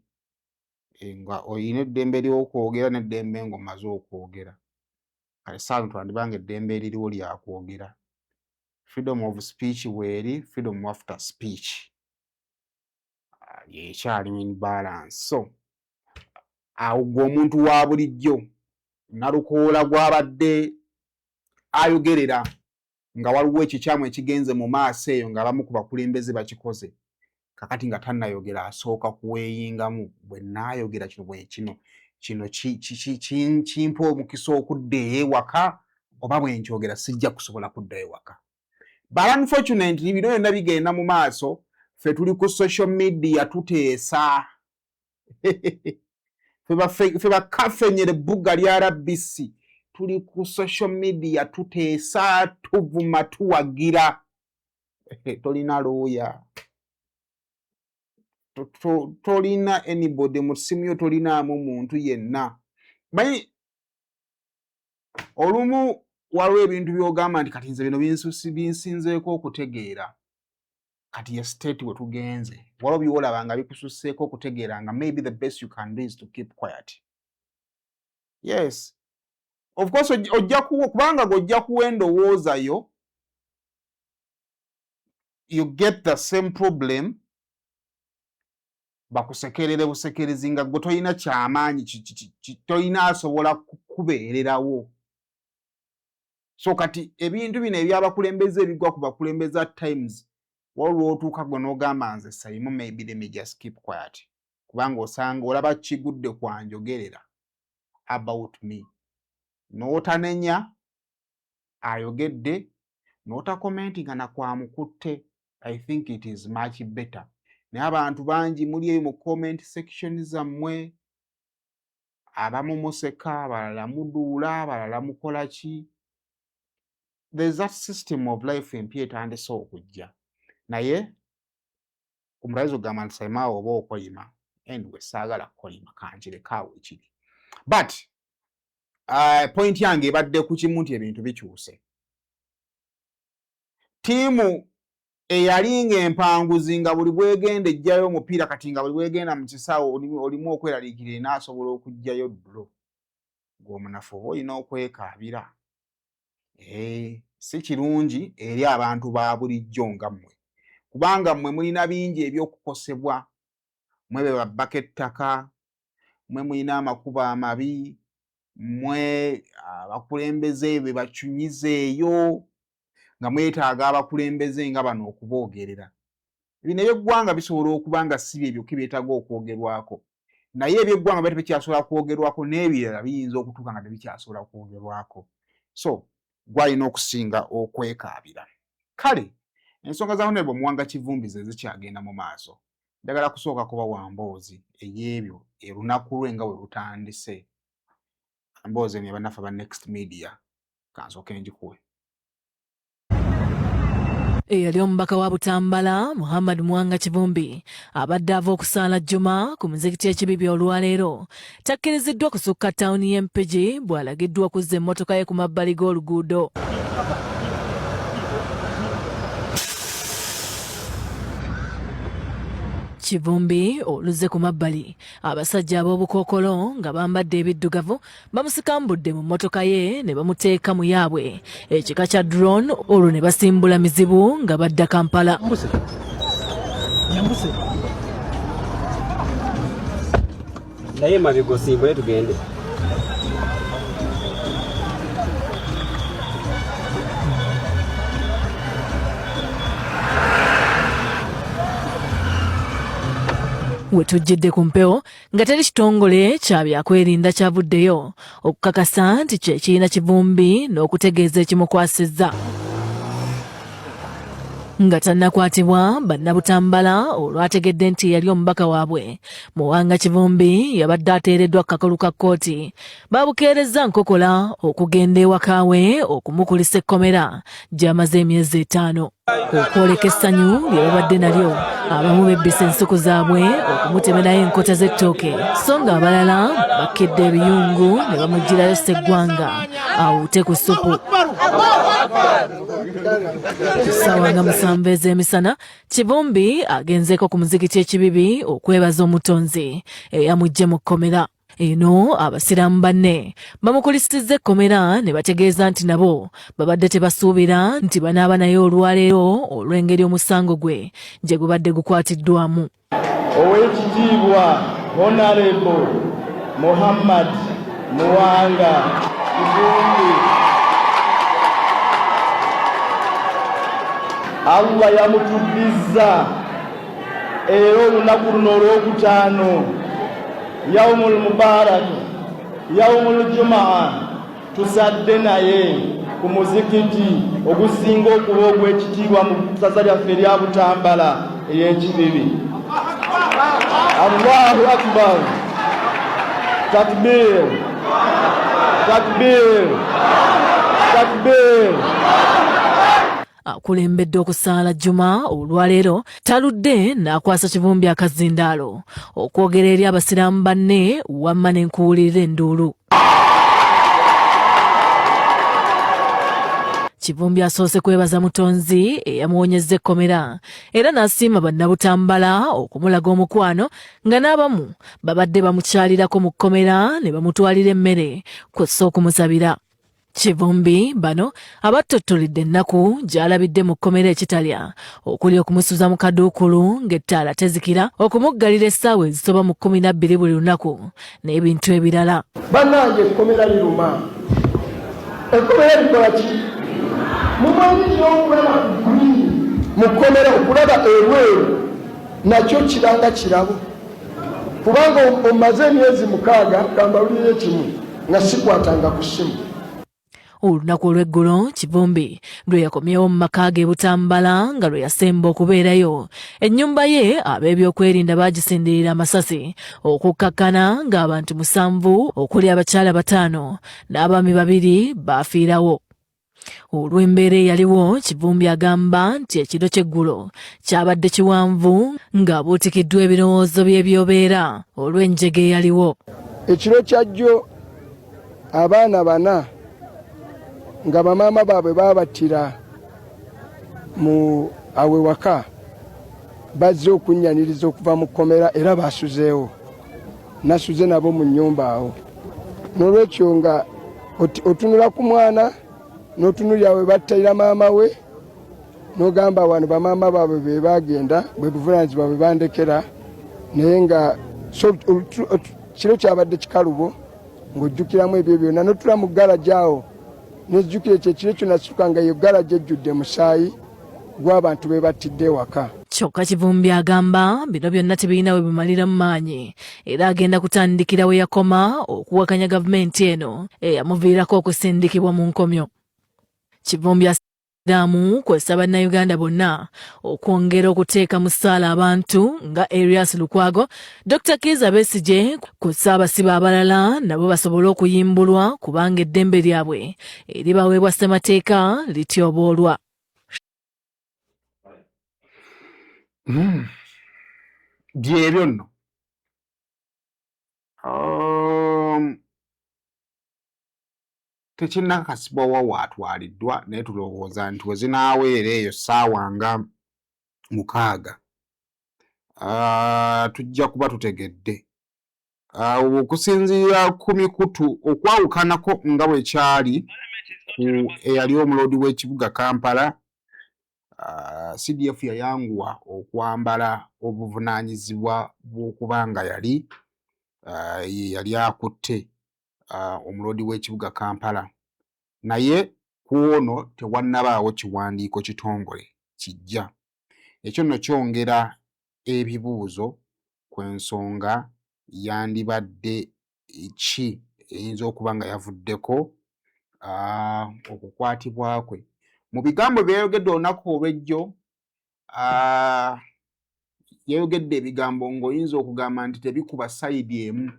nga oyina eddembe ly'okwogera n'eddembe ng'omaze okwogera. Kale saawa twandibanga eddembe eririwo lyakwogera. Freedom of speech weeri, freedom after speech yekyali in balance. So awo gwe omuntu wa bulijjo Nalukoola gw'abadde ayogerera nga waliwo ekikyamu ekigenze mu maaso eyo ng'abamu ku bakulembeze bakikoze kakati nga tannayogera asooka kuweeyingamu bwe naayogera kino kimpa omukisa okudda ewaka oba bwe nkyogera sijja kusobola kudda ewaka. But unfortunately bino byonna bigenda mu maaso ffe tuli ku social media tuteesa ffe bakaffenyera ebbuga lya RBC tuli ku social media tuteesa tuvuma tuwagira tolina looya tolina anybody mu ssimu yo tolinaamu muntu yenna. Manyi olumu waliwo ebintu by'ogamba nti kati nze bino binsinzeeko okutegeera kati ye state we tugenze waliwo byolaba nga bikususseeko okutegeera nga maybe the best you can do is to keep quiet. Yes, of course ojja kubanga gojja kuwa endowooza yo you get the same problem bakusekerere busekerezi nga gwe tolina kyamaanyi tolina asobola kubeererawo. So kati ebintu bino ebyabakulembeze ebigwa ku bakulembeze at times waliwo otuuka gwe n'ogamba nze Saimu maybe let me just keep quiet kubanga osanga olaba kigudde kwanjogerera about me n'otanenya ayogedde n'otakomentinga na kwamukutte. I think it is much better. Naye abantu bangi muli eyo mu comment section zammwe abamu museka abalala muduula abalala mukola ki. There's that system of life empya etandise okujja naye omulayizi ogamba nti Saimaawo oba okolima anyway saagala kukolima kangirekaawo ekiri but point yange ebadde ku kimu nti ebintu bikyuse. Tiimu eyalinga empanguzi nga buli bwegenda ejjayo omupiira kati nga buli bwegenda mu kisaawo olimu okweraliikirira naasobola okujjayo ddulo ng'omunafu oba olina okwekaabira. Si kirungi eri abantu ba bulijjo nga mmwe kubanga mmwe mulina bingi ebyokukosebwa. Mmwe be babbaka ettaka, mmwe mulina amakubo amabi, mmwe abakulembeze be bakyunyizeeyo nga mwetaaga abakulembeze nga bano okuboogerera. Bino ebyeggwanga bisobola okuba nga si bye byokka byetaaga okwogerwako naye ebyeggwanga bati bikyasobola kwogerwako n'ebirala biyinza okutuuka nga tebikyasobola kwogerwako. So gwalina okusinga okwekaabira. Kale ensonga za Honorable Muwanga Kivumbi ze zikyagenda mu maaso. Njagala kusooka kuba wamboozi ey'ebyo erunaku lwe nga we lutandise. Mboozi ne bannaffe ba Next Media kansooke njikuwe. Eyali omubaka wa Butambala Muhammad Muwanga Kivumbi abadde ava okusaala Juma ku muzikiti ekibibi olwaleero takkiriziddwa kusukka ttawuni y'Empigi bw'alagiddwa okuzza emmotoka ye ku mabbali g'oluguudo. Kivumbi oluze ku mabbali abasajja ab'obukookolo nga bambadde ebiddugavu bamusikambudde mu mmotoka ye ne bamuteeka mu yaabwe ekika kya drone olwo ne basimbula mizibu nga badda Kampala. Naye mabega osimbule tugende. Wetujjidde ku mpewo nga teri kitongole kya byakwerinda kyavuddeyo okukakasa nti kye kirina Kivumbi n'okutegeeza ekimukwasizza. Nga tannakwatibwa bannabutambala olwategedde nti yali omubaka waabwe Muwanga Kivumbi yabadde ateereddwa kakulu ka kkooti babukeerezza nkokola okugenda ewaka we okumukulisa ekkomera gy'amaze emyezi 5 okwoleka essanyu lye babadde nalyo. Abamu bebbisa ensuku zaabwe okumutemerayo enkota z'ettooke so nga abalala bakedde ebiyungu ne bamugirayo sseggwanga awute ku ssupu. Ssaawa nga 7 ez'emisana Kivumbi agenzeeko ku muzikiti ekibibi okwebaza omutonzi eyamugye mu kkomera. Eno abasiraamu banne bamukulisizza ekkomera ne bategeeza nti nabo babadde tebasuubira nti banaaba naye olwaleero olw'engeri omusango gwe gye gubadde gukwatiddwamu. Oweekitiibwa Honorable Muhammad Muwanga Kivumbi Allah yamutuddiza era olunaku luno olw'okutaano Yaumul Mubarak Yaumul Jumaa tusadde naye ku muzikiti ogusinga okuba ogw'ekitiibwa mu ssaza lyaffe erya Butambala ey'Ekibibi. Allahu Akbar. Takbir. Takbir. Takbir. Akulembedde okusaala Juma olwaleero taludde n'akwasa Kivumbi akazindaalo okwogera eri abasiraamu banne wamma n'enkuwulirira enduulu. Kivumbi asoose kwebaza mutonzi eyamuwonyezza ekkomera era n'asiima bannabutambala okumulaga omukwano nga n'abamu babadde bamukyalirako mu kkomera ne bamutwalira emmere kw'ossa okumusabira. Kivumbi bano abattottolidde ennaku gy'alabidde mu kkomera ekitalya okuli okumusuza mu kaduukulu ng'ettaala tezikira, okumuggalira essaawa ezisoba mu 12 buli lunaku n'ebintu ebirala. Bannange ekkomera liruma enkomera erikola ki mumanyirira okulaba ku green mukomera okulaba ebweru nakyo kiranga kirabo kubanga omaze emyezi 6 kambawulire kimu nga sikwatanga ku ssimu. Olunaku olw'eggulo Kivumbi lwe yakomyewo mu maka ge Butambala nga lwe yasemba okubeerayo. Ennyumba ye ab'ebyokwerinda baagisindirira amasasi okukkakkana ng'abantu 7 okuli abakyala 5 n'abaami 2 baafiirawo. Olw'embeera eyaliwo Kivumbi agamba nti ekiro ky'eggulo kyabadde kiwanvu ng'abuutikiddwa ebirowoozo by'ebyobeera olw'enjege eyaliwo. Ekiro kyajjo abaana 4 nga bamaama baabwe baabattira mu awe waka bazze okunnyaniriza okuva mu kkomera era baasuzeewo nasuze nabo mu nnyumba awo. N'olwekyo nga otunula ku mwana n'otunulira we battayira maama we n'ogamba wano bamaama baabwe be baagenda bwe buvunaanyizibwa bwe bandekera naye nga kiro kyabadde kikalubo ng'ojjukiramu ebyo byonna n'otula mu garaji awo nejjukire kyekiro ekyo nasituka nga yo garaji ejjudde musaayi gw'abantu be battidde ewaka. Kyokka Kivumbi agamba bino byonna tebirina we bimalira mu maanyi era agenda kutandikira we yakoma okuwakanya gavumenti eno eyamuviirako okusindikibwa mu nkomyo. Kivumbi asiramu kwesa bannayuganda bonna okwongera okuteeka mu ssaala abantu nga Erias Lukwago, Dr. Kizza Besigye ku ssaabasiba abalala nabo basobole okuyimbulwa kubanga eddembe lyabwe eribaweebwa ssemateeka lityoboolwa. Byebyo nno tekinnakakasibwa wa waatwaliddwa naye tulowooza nti we zinaaweera eyo ssaawa nga 6 tujja kuba tutegedde okusinziira ku mikutu okwawukanako nga bwe kyali ku eyali omuloodi w'ekibuga Kampala. CDF yayanguwa okwambala obuvunaanyizibwa bw'okuba nga yali akutte omuloodi w'ekibuga Kampala, naye ku ono tewannabaawo kiwandiiko kitongole kijja. Ekyo nno kyongera ebibuuzo ku ensonga yandibadde ki eyinza okuba nga yavuddeko okukwatibwa kwe. Mu bigambo byayogedde olunaku olw'ejjo yayogedde ebigambo ng'oyinza okugamba nti tebikuba sayidi emu,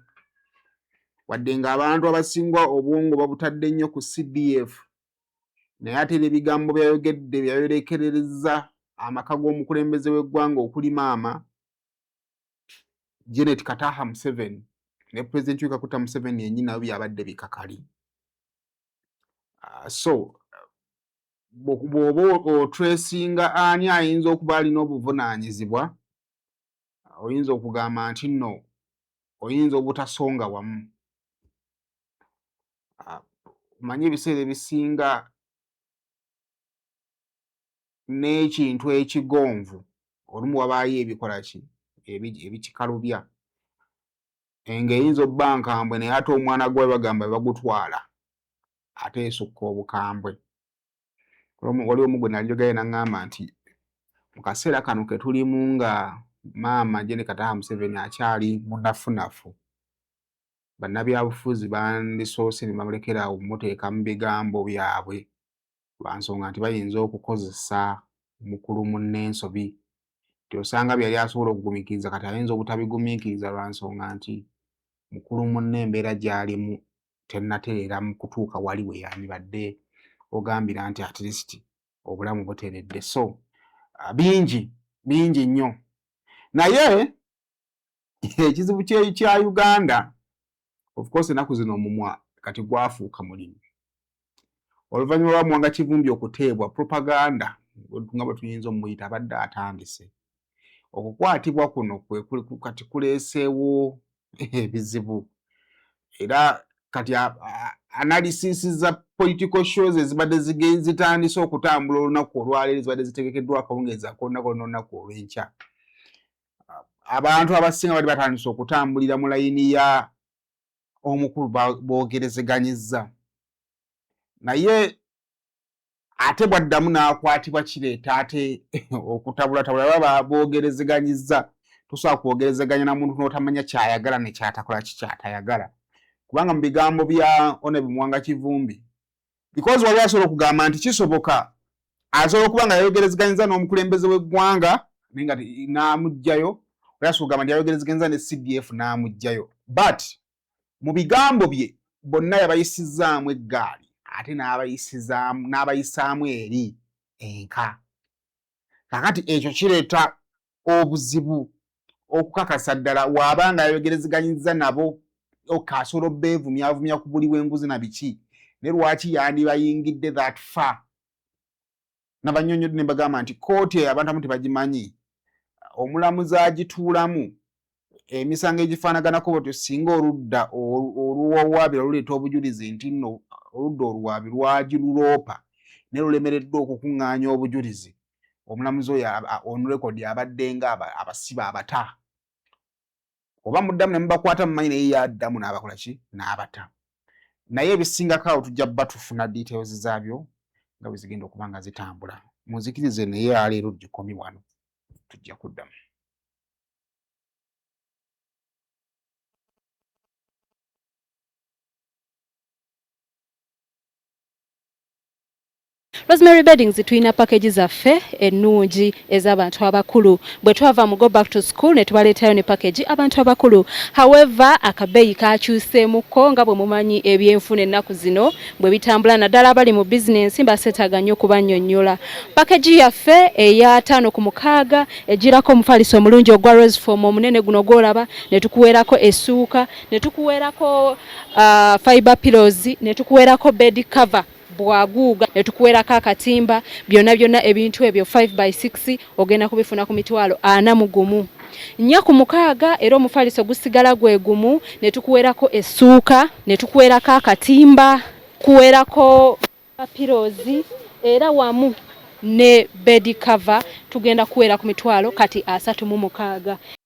wadde ng'abantu abasinga obwongo babutadde nnyo ku CDF, naye ate ebigambo byayogedde byayolekerereza amaka g'omukulembeze w'eggwanga okuli maama Janet Kataha Museveni ne Pulezidenti Kaguta Museveni yennyini nabo byabadde bikakali. So bw'oba otresinga ani ayinza okuba alina obuvunaanyizibwa, oyinza okugamba nti nno oyinza obutasonga wamu. Manyi ebiseera ebisinga n'ekintu ekigonvu olumu wabaayo ebikola ki ebikikalubya ng'eyinza obba nkambwe naye ate omwana gwe bagamba bagutwala ate esukka obukambwe. Waliwo omu gwe nalyogaye n'aŋŋamba nti mu kaseera kano ke tulimu nga maama Janet Kataha Museveni akyali munafunafu, bannabyabufuzi bandisoose ne bamulekera awo muteeka mu bigambo byabwe lwansonga nti bayinza okukozesa mukulu munne ensobi. Osanga byali asobola okugumiikiriza kati ayinza obutabigumiikiriza lwansonga nti mukulu munne embeera gy'alimu tennatereera mu kutuuka wali we yandibadde ogambira nti at least obulamu buteredde. So bingi nnyo, naye ekizibu kya Uganda of course ennaku zino omumwa kati gwafuuka mulimu. Oluvannyuma lwa Mwanga Kivumbi okuteebwa propaganda nga bwe tuyinza omuyita abadde atandise. Okukwatibwa kuno kati kuleeseewo ebizibu era kati analysis za political shows ezibadde zitandise okutambula olunaku olwaleero ezibadde zitegekeddwa akawungeezi ak'olunaku n'olunaku olw'enkya. Abantu abasinga bali batandise okutambulira mu layini ya omukulu boogerezeganyizza, naye ate bwaddamu n'akwatibwa kireeta ate okutabulatabula baba boogerezeganyizza tosobola kwogerezeganya na muntu n'otamanya kyayagala ne kyatakola kikyatayagala kubanga mu bigambo bya Honorable Mwanga Kivumbi because wali asobola okugamba nti kisoboka asobola okuba nga yayogerezeganyiza n'omukulembeze w'eggwanga naye nga n'amugjayo wali asobola okugamba nti yayogerezeganyiza ne CDF n'amugjayo but mu bigambo bye bonna yabayisizaamu eggaali ate n'abayisaamu eri enka kakati ekyo kireeta obuzibu okukakasa ddala waabanga yayogerezeganyiza nabo okasobola obbeevumyavumya ku buli w'enguzi na biki ne lwaki yandibayingidde that far n'abanyonyodde ne bagamba nti kooti eyo abantu abamu tebagimanyi omulamuzi agituulamu emisango egifaanaganako bwetyo singa oludda oluwawaabira luleeta obujulizi nti nno oludda oluwaabi lwagiruloopa ne lulemereddwa okukuŋŋaanya obujulizi omulamuzi oyo on record abadde nga abasiba abata oba muddamu ne mubakwata mu manyi naye yaddamu n'abakola ki n'abata naye ebisingako awo tujja bba tufuna details zaabyo nga bwe zigenda okuba nga zitambula muzikirize naye aleero gikomi wano tujja kuddamu. Rosemary Beddings tulina package zaffe ennungi ez'abantu abakulu bwe twava mu go back to school ne tubaleetayo ne package abantu abakulu however akabeeyi kakyuseemuko nga bwe mumanyi ebyenfuna ennaku zino bwe bitambula naddala abali mu business mbaseetaaga nnyo okubannyonnyola package yaffe eya 5 ku 6 egirako omufaliso omulungi ogwa rose form omunene guno gwolaba ne tukuweerako essuuka ne tukuweerako fiber pillows ne tukuweerako bed cover bwaguuga ne tukuweerako akatimba byonna ebintu ebyo 5x6 ogenda kubifuna ku mitwalo 41 4 ku 6 era omufaliso gusigala gwe gumu ne tukuweerako essuuka ne tukuweerako akatimba kuweerako pillows era wamu ne bed cover tugenda kuweera ku mitwalo kati 36